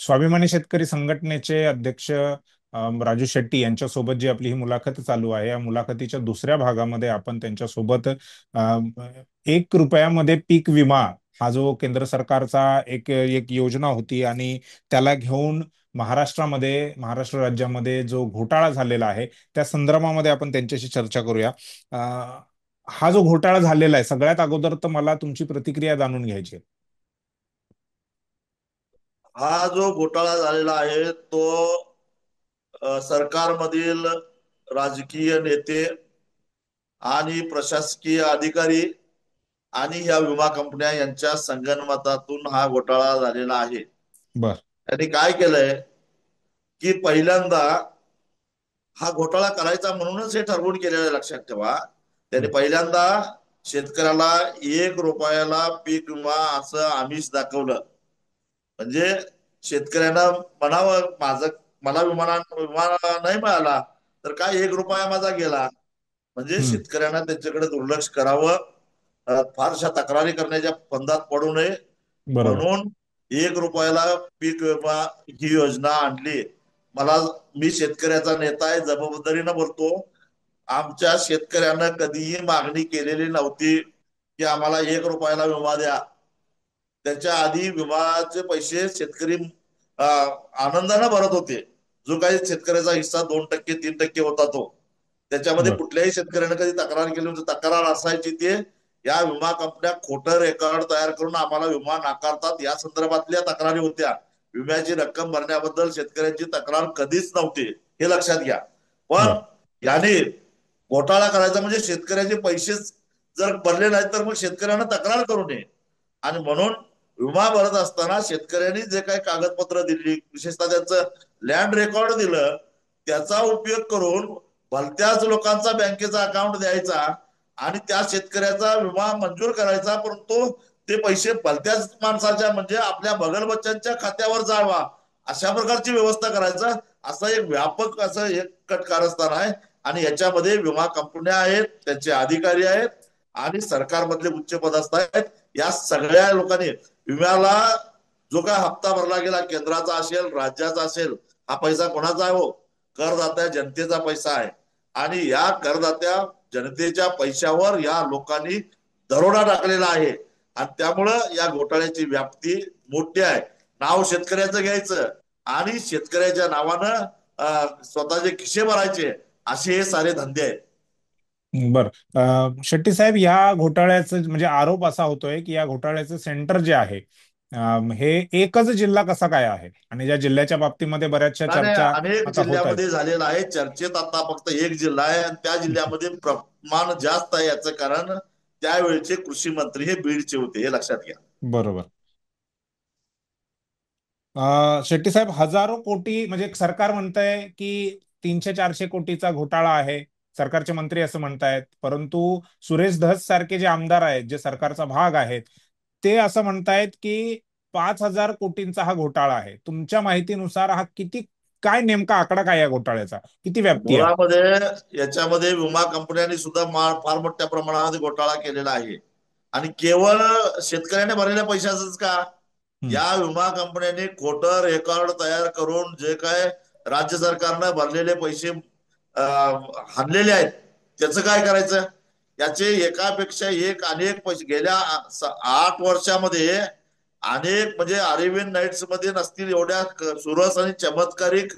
स्वाभिमानी शेतकरी संघटनेचे अध्यक्ष राजू शेट्टी यांच्यासोबत जी आपली ही मुलाखत चालू आहे, या मुलाखतीच्या दुसऱ्या भागामध्ये आपण त्यांच्यासोबत 1 रुपयामध्ये पीक विमा हा जो केंद्र सरकारचा एक एक योजना होती आणि त्याला घेऊन महाराष्ट्र राज्यामध्ये जो घोटाळा झालेला आहे त्या संदर्भामध्ये आपण त्यांच्याशी चर्चा करूया. हा जो घोटाळा झालेला आहे, सगळ्यात अगोदर तर मला तुमची प्रतिक्रिया जाणून घ्यायची आहे. हा जो घोटाळा झालेला आहे तो सरकारमधील राजकीय नेते आणि प्रशासकीय अधिकारी आणि या विमा कंपन्या यांच्या संगनमतातून हा घोटाळा झालेला आहे. बर. त्यांनी काय केलंय की पहिल्यांदा हा घोटाळा करायचा म्हणूनच हे ठरवून केलेलं आहे, लक्षात ठेवा. त्यांनी हं. पहिल्यांदा शेतकऱ्याला 1 रुपयाला पीक विमा असं आमिष दाखवलं. म्हणजे शेतकऱ्यांना म्हणावं माझं मला विमा नाही मिळाला तर काय 1 रुपया माझा गेला. म्हणजे हं. शेतकऱ्यांना त्यांच्याकडे दुर्लक्ष करावं, फारशा तक्रारी करण्याच्या फंदात पडू नये बरोबर. म्हणून 1 रुपयाला पीक विमा ही योजना आणली. मला मी शेतकऱ्याचा नेता आहे, जबाबदारीनं बोलतो. आमच्या शेतकऱ्यांना कधीही मागणी केलेली नव्हती की आम्हाला 1 रुपयाला विमा द्या. त्याच्या आधी विमाचे पैसे शेतकरी आनंदाने भरत होते. जो काही शेतकऱ्याचा हिस्सा 2% 3% होता तो, त्याच्यामध्ये बर. कुठल्याही शेतकऱ्याने कधी तक्रार केली होती. तक्रार असायची ते या विमा कंपन्या खोटं रेकॉर्ड तयार करून आम्हाला विमा नाकारतात या संदर्भातल्या तक्रारी होत्या. विम्याची रक्कम भरण्याबद्दल शेतकऱ्यांची तक्रार कधीच नव्हती, हे लक्षात घ्या. पण बर. याने घोटाळा करायचा म्हणजे शेतकऱ्याचे पैसे जर भरले नाहीत तर मग शेतकऱ्यांना तक्रार करू नये. आणि म्हणून विमा भरत असताना शेतकऱ्यांनी जे काही कागदपत्र दिली, विशेषतः त्यांचं लँड रेकॉर्ड दिलं, त्याचा उपयोग करून भलत्याच लोकांचा बँकेचा अकाउंट द्यायचा आणि त्या शेतकऱ्याचा विमा मंजूर करायचा, परंतु ते पैसे भलत्याच माणसाच्या म्हणजे आपल्या बगलबच्च्यांच्या खात्यावर जावा अशा प्रकारची व्यवस्था करायचा. असं एक व्यापक असं एक कट कारस्थान आहे. आणि याच्यामध्ये विमा कंपन्या आहेत, त्यांचे अधिकारी आहेत आणि सरकारमधले उच्च पदस्थ आहेत. या सगळ्या लोकांनी विम्याला जो काय हप्ता भरला गेला, केंद्राचा असेल राज्याचा असेल, हा पैसा कोणाचा आहे? हो, करदात्या जनतेचा पैसा आहे. आणि या करदात्या जनतेच्या पैशावर या लोकांनी दरोडा टाकलेला आहे. आणि त्यामुळं या घोटाळ्याची व्याप्ती मोठी आहे. नाव शेतकऱ्याचं घ्यायचं आणि शेतकऱ्याच्या नावानं स्वतःचे खिसे भरायचे, असे हे सारे धंदे आहेत. बर. शेट्टी साहेब, या घोटाळ्याचं म्हणजे आरोप असा होतोय की या घोटाळ्याचं सेंटर जे आहे, हे एकच जिल्हा कसा काय आहे आणि ज्या जिल्ह्याच्या बाबतीमध्ये बऱ्याचशा आणि चर्चा अनेक आता होत आहेत. जिल्ह्यामध्ये झालेला आहे. चर्चेत आता फक्त एक जिल्हा आहे आणि त्या जिल्ह्यामध्ये प्रमाण जास्त आहे. याचं कारण त्यावेळेचे कृषी मंत्री हे बीडचे होते, हे लक्षात घ्या. बरोबर. शेट्टी साहेब, हजारो कोटी म्हणजे सरकार म्हणतंय की 300-400 कोटीचा घोटाळा आहे. सरकारचे मंत्री असं म्हणतायत, परंतु सुरेश धस सारखे जे आमदार आहेत, जे सरकारचा भाग आहेत, ते असं म्हणतायत की 5,000 कोटींचा हा घोटाळा आहे. तुमच्या माहितीनुसार हा किती, काय नेमका आकडा काय या घोटाळ्याचा, किती व्याप्ती आहे? मुळामध्ये याच्यामध्ये विमा कंपन्यांनी सुद्धा फार मोठ्या प्रमाणामध्ये घोटाळा केलेला आहे. आणि केवळ शेतकऱ्याने भरलेल्या पैशाच का, हम्म. या विमा कंपन्यांनी खोटं रेकॉर्ड तयार करून जे काय राज्य सरकारनं भरलेले पैसे हाणलेले आहेत, त्याचं काय करायचं? याचे एकापेक्षा एक अनेक पैसे गेल्या 8 वर्षामध्ये अनेक म्हणजे अरेबियन नाईट्स मध्ये नसतील एवढ्या सुरस आणि चमत्कारिक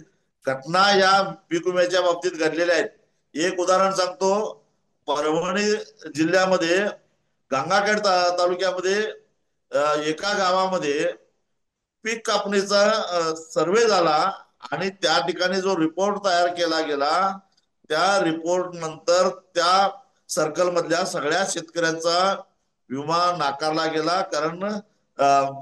घटना या पीक विम्याच्या बाबतीत घडलेल्या आहेत. एक उदाहरण सांगतो. परभणी जिल्ह्यामध्ये गंगाखेड तालुक्यामध्ये एका गावामध्ये पीक कापणीचा सर्वे झाला आणि त्या ठिकाणी जो रिपोर्ट तयार केला गेला, त्या रिपोर्ट नंतर त्या सर्कल मधल्या सगळ्या शेतकऱ्यांचा विमा नाकारला गेला. कारण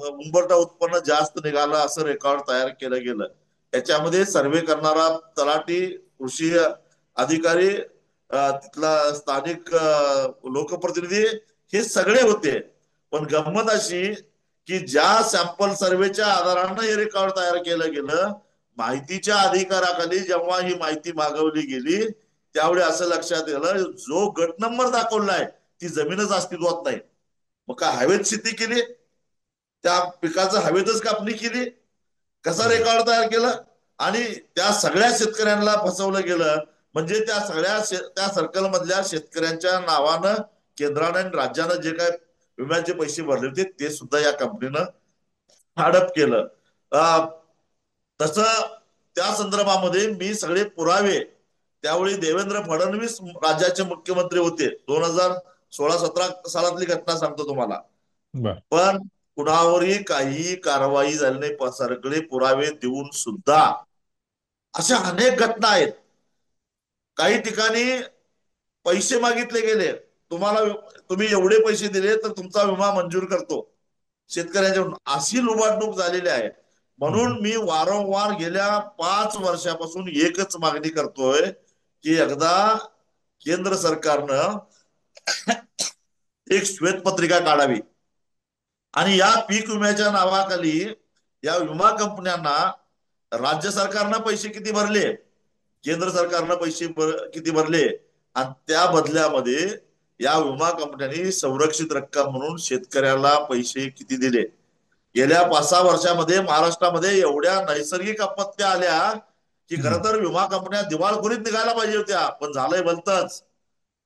उंबरठा उत्पन्न जास्त निघालं असं रेकॉर्ड तयार केलं गेलं. याच्यामध्ये सर्वे करणारा तलाठी, कृषी अधिकारी, तिथला स्थानिक लोकप्रतिनिधी हे सगळे होते. पण गंमत अशी की ज्या सॅम्पल सर्वेच्या आधारानं हे रेकॉर्ड तयार केलं गेलं, माहितीच्या अधिकाराखाली जेव्हा ही माहिती मागवली गेली त्यावेळी असं लक्षात आलं, जो गट नंबर दाखवलाय ती जमीनच अस्तित्वात नाही. मग काय हवेत शेती केली? त्या पिकाचं हवेतच कापणी केली कसा बरोबर. रेकॉर्ड तयार केलं आणि त्या सगळ्या शेतकऱ्यांना फसवलं गेलं. म्हणजे त्या सगळ्या त्या सर्कल मधल्या शेतकऱ्यांच्या नावानं केंद्रानं आणि राज्यानं जे काय विम्याचे पैसे भरले होते ते सुद्धा या कंपनीनं हडप केलं. अं, तसं त्या संदर्भामध्ये मी सगळे पुरावे, त्यावेळी देवेंद्र फडणवीस राज्याचे मुख्यमंत्री होते, 2016-17 सालातली घटना सांगतो तुम्हाला. बर. पण कुणावरही काही कारवाई झाली नाही, सगळे पुरावे देऊन सुद्धा. अशा अनेक घटना आहेत. काही ठिकाणी पैसे मागितले गेले, तुम्हाला तुम्ही एवढे पैसे दिले तर तुमचा विमा मंजूर करतो शेतकऱ्यांच्या, अशी लुबाडणूक झालेली आहे. हम्म. म्हणून मी वारंवार गेल्या 5 वर्षापासून एकच मागणी करतोय की एकदा केंद्र सरकारनं एक श्वेतपत्रिका काढावी आणि या पीक विम्याच्या नावाखाली या विमा कंपन्यांना राज्य सरकारनं पैसे किती भरले, केंद्र सरकारनं पैसे किती भरले, आणि त्या बदल्यामध्ये या विमा कंपन्यांनी संरक्षित रक्कम म्हणून शेतकऱ्याला पैसे किती दिले. गेल्या 5-6 वर्षामध्ये महाराष्ट्रामध्ये एवढ्या नैसर्गिक आपत्त्या आल्या की खरं हम्म. तर विमा कंपन्या दिवाळखोरीत निघायला पाहिजे होत्या, पण झालंय भलतंच.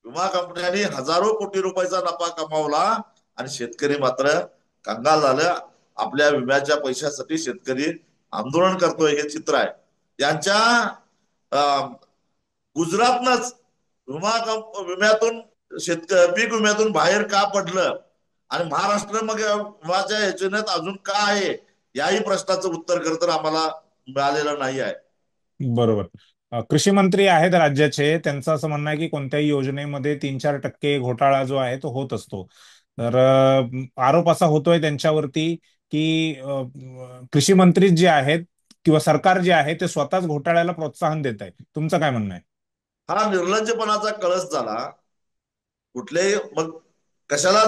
विमा कंपन्यांनी हजारो कोटी रुपयाचा नफा कमावला आणि शेतकरी मात्र कंगाल झालं. आपल्या विम्याच्या पैशासाठी शेतकरी आंदोलन करतोय हे चित्र आहे. यांच्या अं, गुजरातनच विम्यातून पीक विम्यातून बाहेर का पडलं आणि महाराष्ट्र मग विम्याच्या योजनेत अजून का आहे, याही प्रश्नाचं उत्तर खरं तर आम्हाला मिळालेलं नाही आहे. बरोबर. कृषी मंत्री आहेत राज्याचे, त्यांचं असं म्हणणं आहे की कोणत्याही योजनेमध्ये 3-4% घोटाळा जो आहे तो होत असतो. तर आरोप असा होतोय त्यांच्यावरती की कृषी मंत्री जे आहेत किंवा सरकार जे आहे ते स्वतःच घोटाळ्याला प्रोत्साहन देत आहे. तुमचं काय म्हणणं आहे? हा निर्लज्जपणाचा कळस झाला. कुठलेही मग कशाला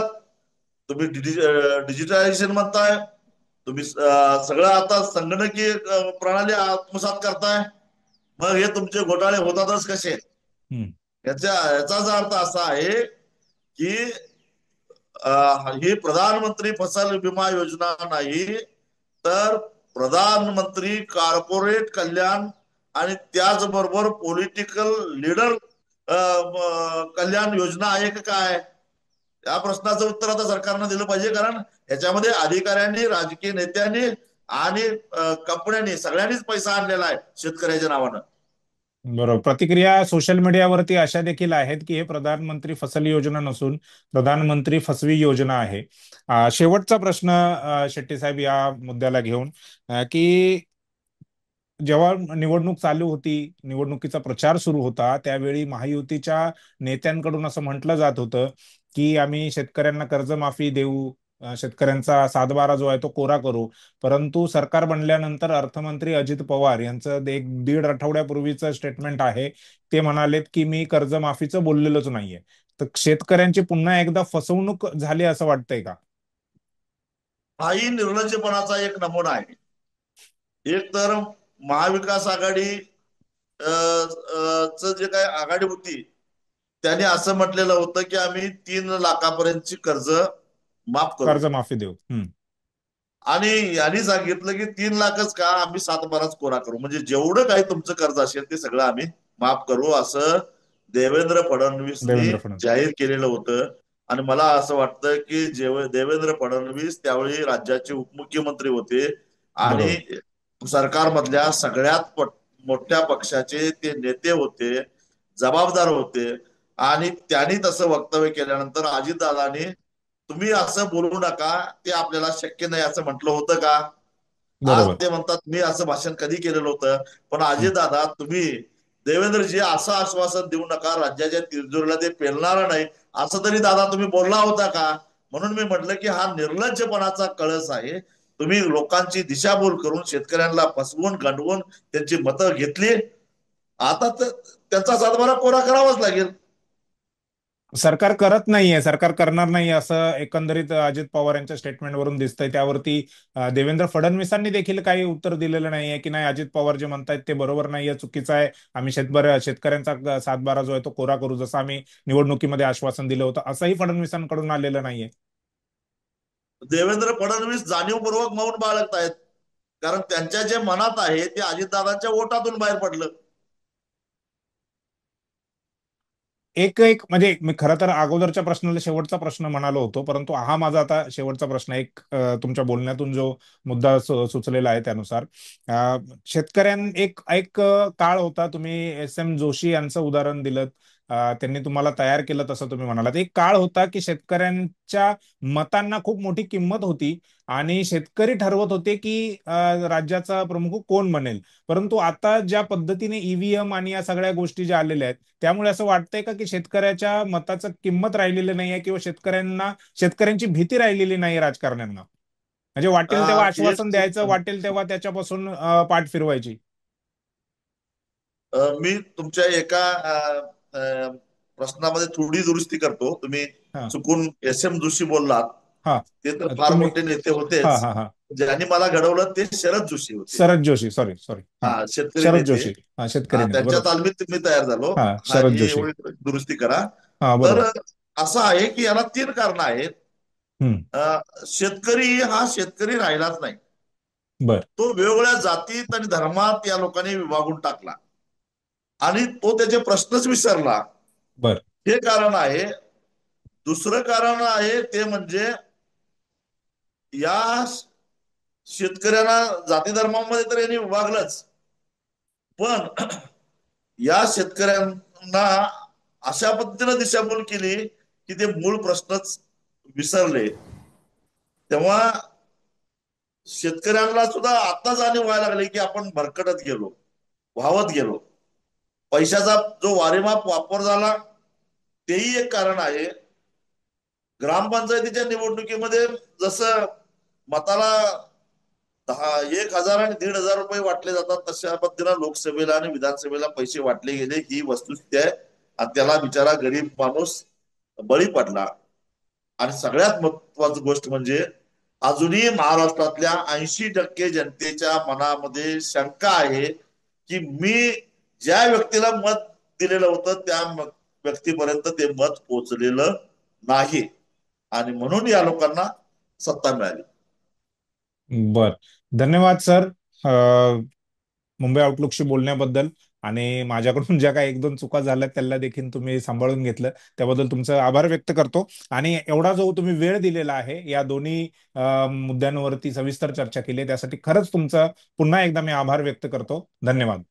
तुम्ही डिजिटलायझेशन म्हणताय, तुम्ही सगळं आता संगणकीय प्रणाली आत्मसात करताय, मग हे तुमचे घोटाळे होतातच कसे. हम्म. याचाच अर्थ असा आहे की ही प्रधानमंत्री फसल विमा योजना नाही, तर प्रधानमंत्री कॉर्पोरेट कल्याण आणि त्याचबरोबर पॉलिटिकल लीडर कल्याण योजना आहे का काय, या प्रश्नाचं उत्तर आता सरकारनं दिलं पाहिजे. कारण ह्याच्यामध्ये अधिकाऱ्यांनी, राजकीय नेत्यांनी आणि कंपन्यांनी सगळ्यांनीच पैसा आणलेला आहे शेतकऱ्याच्या नावानं. बरोबर. प्रतिक्रिया सोशल मीडियावरती अशा देखील आहेत की हे प्रधानमंत्री फसल योजना नसून प्रधानमंत्री फसवी योजना आहे. शेवटचा प्रश्न शेट्टी साहेब या मुद्द्याला घेऊन की जेव्हा निवडणूक चालू होती, निवडणुकीचा प्रचार सुरू होता, त्यावेळी महायुतीच्या नेत्यांकडून असं म्हटलं जात होतं की आम्ही शेतकऱ्यांना कर्जमाफी देऊ, शेतकऱ्यांचा सातबारा जो आहे तो कोरा करू. परंतु सरकार बनल्यानंतर अर्थमंत्री अजित पवार यांचं एक 1.5 आठवड्यापूर्वीचं स्टेटमेंट आहे, ते म्हणालेत की मी कर्जमाफीचं बोललेलोच नाहीये. तर शेतकऱ्यांची पुन्हा एकदा फसवणूक झाली असं वाटतंय का? हाही निर्लज्जपणाचा एक नमुना आहे. एक तर महाविकास आघाडी च जे काय आघाडी होती त्याने असं म्हटलेलं होतं की आम्ही 3 लाखापर्यंतची कर्ज माफ करू, कर्जमाफी देऊ. हम्म. आणि यांनी सांगितलं की 3 लाखच का, आम्ही 7 बाराच कोरा करू, म्हणजे जेवढं काही तुमचं कर्ज असेल ते सगळं आम्ही माफ करू, असं देवेंद्र फडणवीसनी देवेंद्र फडणवीस. जाहीर केलेलं होतं. आणि मला असं वाटतं की देवेंद्र फडणवीस त्यावेळी राज्याचे उपमुख्यमंत्री होते आणि बरोबर. सरकारमधल्या सगळ्यात मोठ्या पक्षाचे ते नेते होते, जबाबदार होते. आणि त्यांनी तसं वक्तव्य केल्यानंतर अजितदादांनी तुम्ही असं बोलू नका, ते आपल्याला शक्य नाही असं म्हटलं होतं का? आज बरोबर. ते म्हणतात मी असं भाषण कधी केलेलं होतं. पण हम्म. अजितदादा तुम्ही, देवेंद्रजी असं आश्वासन देऊ नका राज्याच्या तिजोरीला ते पेलणार नाही, असं तरी दादा तुम्ही बोलला होता का? म्हणून मी म्हटलं की हा निर्लज्जपणाचा कळस आहे. तुम्ही लोकांची दिशाभूल करून शेतकऱ्यांना फसवून गंडवून त्यांची मतं घेतली. आता तर त्यांचा सातबारा कोरा करावाच लागेल. सरकार करत नाहीये, सरकार करणार नाही असं एकंदरीत अजित पवार यांच्या स्टेटमेंटवरून दिसतंय. त्यावरती देवेंद्र फडणवीसांनी देखील काही उत्तर दिलेलं नाहीये की नाही, अजित पवार जे म्हणतायत ते बरोबर नाहीये, चुकीचं आहे, आम्ही शेतकऱ्यांचा सातबारा जो आहे तो कोरा करू, जसं आम्ही निवडणुकीमध्ये आश्वासन दिलं होतं, असंही फडणवीसांकडून आलेलं नाहीये. देवेंद्र फडणवीस जाणीवपूर्वक मौन बाळगतायत. कारण त्यांच्या जे मनात आहे ते अजितदादांच्या वोटातून बाहेर पडलं. एक एक म्हणजे मी खरं तर अगोदरच्या प्रश्नाला शेवटचा प्रश्न म्हणालो होतो, परंतु हा माझा आता शेवटचा प्रश्न एक तुमच्या बोलण्यातून जो मुद्दा सुचलेला आहे त्यानुसार शेतकऱ्यां एक एक काळ होता, तुम्ही एस. एम. जोशी यांचं उदाहरण दिलं. त्यांनी तुम्हाला तयार केलं तसं तुम्ही म्हणालात. एक काळ होता की शेतकऱ्यांच्या मतांना खूप मोठी किंमत होती आणि शेतकरी ठरवत होते की राज्याचा प्रमुख कोण बनेल. परंतु आता ज्या पद्धतीने ईव्हीएम आणि या सगळ्या गोष्टी ज्या आलेल्या आहेत, त्यामुळे असं वाटतंय का की शेतकऱ्याच्या मताचं किंमत राहिलेली नाहीये किंवा शेतकऱ्यांची भीती राहिलेली नाही राजकारण्यांना, म्हणजे वाटेल तेव्हा आश्वासन तेच द्यायचं, वाटेल तेव्हा त्याच्यापासून पाठ फिरवायची. मी तुमच्या एका प्रश्नामध्ये थोडी दुरुस्ती करतो. तुम्ही हा चुकून एस. एम. जोशी बोललात. हा. ते तर फार तुम्ही मोठे नेते हा होतेच. हा हा. ज्यांनी मला घडवलं ते शरद जोशी होते. शरद जोशी, सॉरी सॉरी, हा. हा, शेतकरी शरद नेते. जोशी, हा, शेतकरी नेते, त्यांच्या बरोबर. तालमीत मी तयार झालो. हा, हा, शरद ही जोशी. एवढी दुरुस्ती करा. हा, तर बरोबर. असं आहे की याला 3 कारणं आहेत. हम्म. शेतकरी हा शेतकरी राहिलाच नाही. बर. तो वेगवेगळ्या जातीत आणि धर्मात या लोकांनी विभागून टाकला आणि तो त्याचे प्रश्नच विसरला. बर. हे कारण आहे. दुसरं कारण आहे ते म्हणजे या शेतकऱ्यांना जाती धर्मामध्ये तर यांनी विभागलंच, पण या शेतकऱ्यांना अशा पद्धतीनं दिशाभूल केली की ते मूळ प्रश्नच विसरले. तेव्हा शेतकऱ्यांना सुद्धा आता जाणीव व्हायला लागली की आपण भरकटत गेलो, वाहवत गेलो. पैशाचा जो वारेमाप वापर झाला तेही एक कारण आहे. ग्रामपंचायतीच्या निवडणुकीमध्ये जसं मताला 1,000 आणि 1,500 रुपये वाटले जातात, तशा पद्धतीनं लोकसभेला आणि विधानसभेला पैसे वाटले गेले, ही वस्तुस्थिती आहे. आणि त्याला बिचारा गरीब माणूस बळी पडला. आणि सगळ्यात महत्वाची गोष्ट म्हणजे अजूनही महाराष्ट्रातल्या 80% जनतेच्या मनामध्ये शंका आहे की मी ज्या व्यक्तीला मत दिलेलं होतं त्या व्यक्तीपर्यंत ते मत पोहोचलेलं नाही, आणि म्हणून या लोकांना सत्ता मिळाली. बर. धन्यवाद सर, मुंबई आउटलुकशी बोलण्याबद्दल. आणि माझ्याकडून ज्या काही एक दोन चुका झाल्या त्याला देखील तुम्ही सांभाळून घेतलं, त्याबद्दल तुमचं आभार व्यक्त करतो. आणि एवढा जो तुम्ही वेळ दिलेला आहे या दोन्ही मुद्द्यांवरती सविस्तर चर्चा केली, त्यासाठी खरंच तुमचा पुन्हा एकदा मी आभार व्यक्त करतो. धन्यवाद.